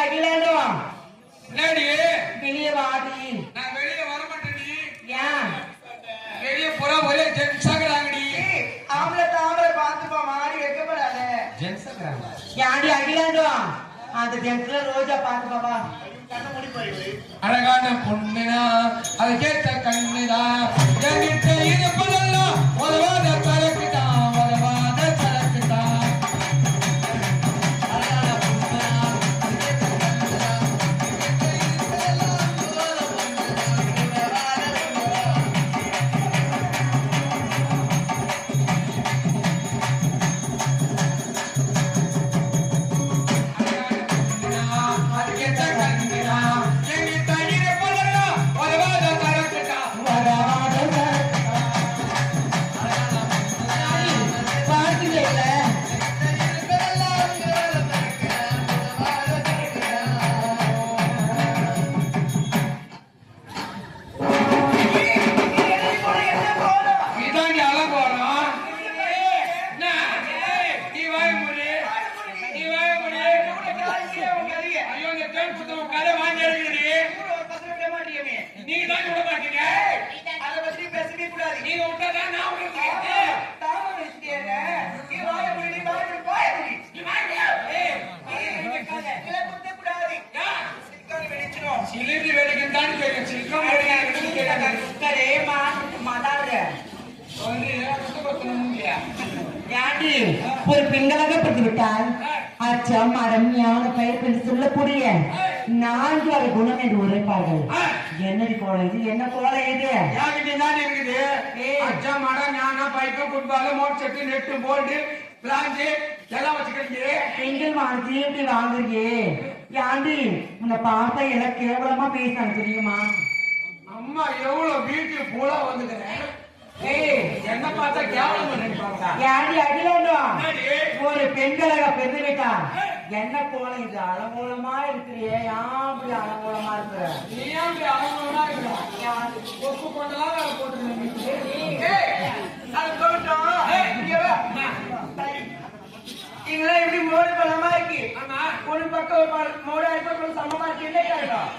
அகிலாண்டும் வெளியே வாடி. நான் வெளியே வர மாட்டேன். ஏன் வெளியே போறா ஒரே ஜென்ஸாங்கடி. ஆம்பளை தாம்பளை பார்த்துப்பா மாறி வைக்கப்படாத. ஜென்ஸாங்கறாங்க. யாடி அகிலாண்டும் அந்த ஜென்ஸ்ல ரோஜா பார்த்துப்பாவா. அழகான பொண்ணுனா அது கேட்ட கண்ணுதா என்கிட்ட இருப்பதெல்லாம் உதவாத சரக்குதான் உதவாத சரக்குதான். அழகான பொண்ணுனா அது கேட்ட கண்ணுதா ஒரு பெண்களாகப்பட்டு விட்டால் அச்சம் அரண்யான பெயர் என்று சொல்லக்கூடிய 4 வகை குணம் என்று உரைப்பார்கள். என்னடி கோலம் இது? என்ன கோலம் இது? இருக்குது. அச்சம் மரம் ஞானம் பைக்கம் ஃபுட்பால் மோட் செட்டு நெட்டு போல்டு பிளாஞ்சு எல்லாம் வச்சுக்கிறீங்க. பெண்கள் வாங்கி எப்படி வாங்குறீங்க? யாண்டி உன்னை பார்த்தா எல்லாம் கேவலமா பேசாங்க தெரியுமா? அம்மா எவ்வளவு வீட்டு பூலா வந்துக்கிறேன். என்ன பார்த்தா கேவலம் நினைப்பாங்க. யாண்டி அகிலாண்டும் ஒரு பெண்களாக பெருமைட்டா என்ன கோலம் இது? அலங்கோலமா இருக்கிறியே. அப்படி அலங்கோலமா இருக்கிற நீ அப்படி அலங்கோலமா இருக்கிற கொப்பு கொண்டெல்லாம் வேலை போட்டுருக்கீங்களா? இப்படி மோடு பலமா இருக்கு. ஒரு பக்கம் மோடா இருக்க சமமா இருக்கு. என்ன காரணம்?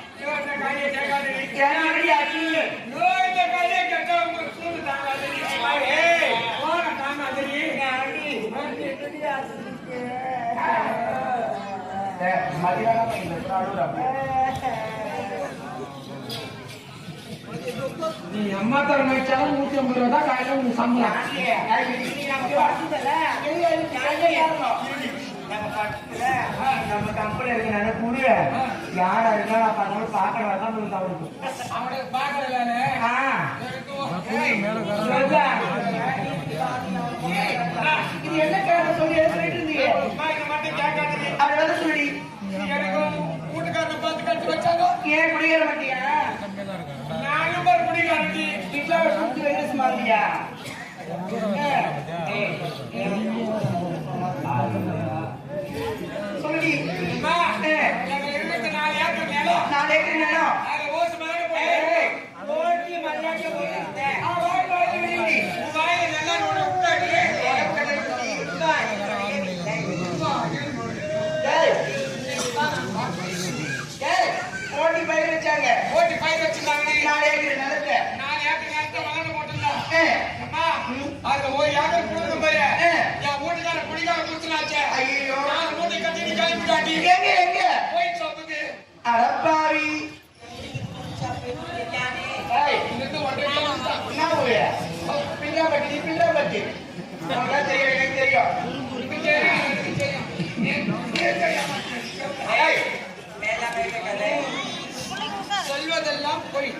நீ அம்மா தர நினைச்சாலும் 150 ரூபா தான் காலையில உங்க சம்பளம். நம்ம கம்பெனி இருக்கு குடு. யாரா இருக்கா நான் பாக்குற அவனுக்கு அவனுக்கு பாக்கல. இது என்ன கேட்க சொல்லி இருந்தீங்க? அவன் சொல்லி வீட்டுக்காரனை பார்த்து கட்டி வச்சாங்க. ஏன் குடிக்கிற மாட்டியா? நான் நம்பர் குடிக்காரன் வீட்டுல சுத்தி வைரஸ் மாதிரியா? சொல்லி 4 ஏக்கர் நிலம். 4 ஏக்கர் நிலம். ஓட்டு மேலே ஓட்டி மரியாதை போயிருந்தேன். ஓட்டி பயிர் வச்சாங்க. ஓட்டி பயிர் வச்சிருந்தாங்க. 4 ஏக்கர் நிலத்தை 4 ஏக்கர் நிலத்தை வளர்ந்து போட்டுருந்தாங்க. அதுல 1 ஏக்கர் கொடுக்கும் பாரு. என் வீட்டுக்கார குடிக்கார குடிச்சுனாச்சே. ஐயோ நான் மூட்டை கட்டி கிளம்பி காட்டி எங்க போயிட்டு சொல்லுது. அடப்பாவி என்ன போய பில்லாப்பட்டி பில்லாப்பட்டி தெரியும் எனக்கு தெரியும். சொல்வதெல்லாம் போய்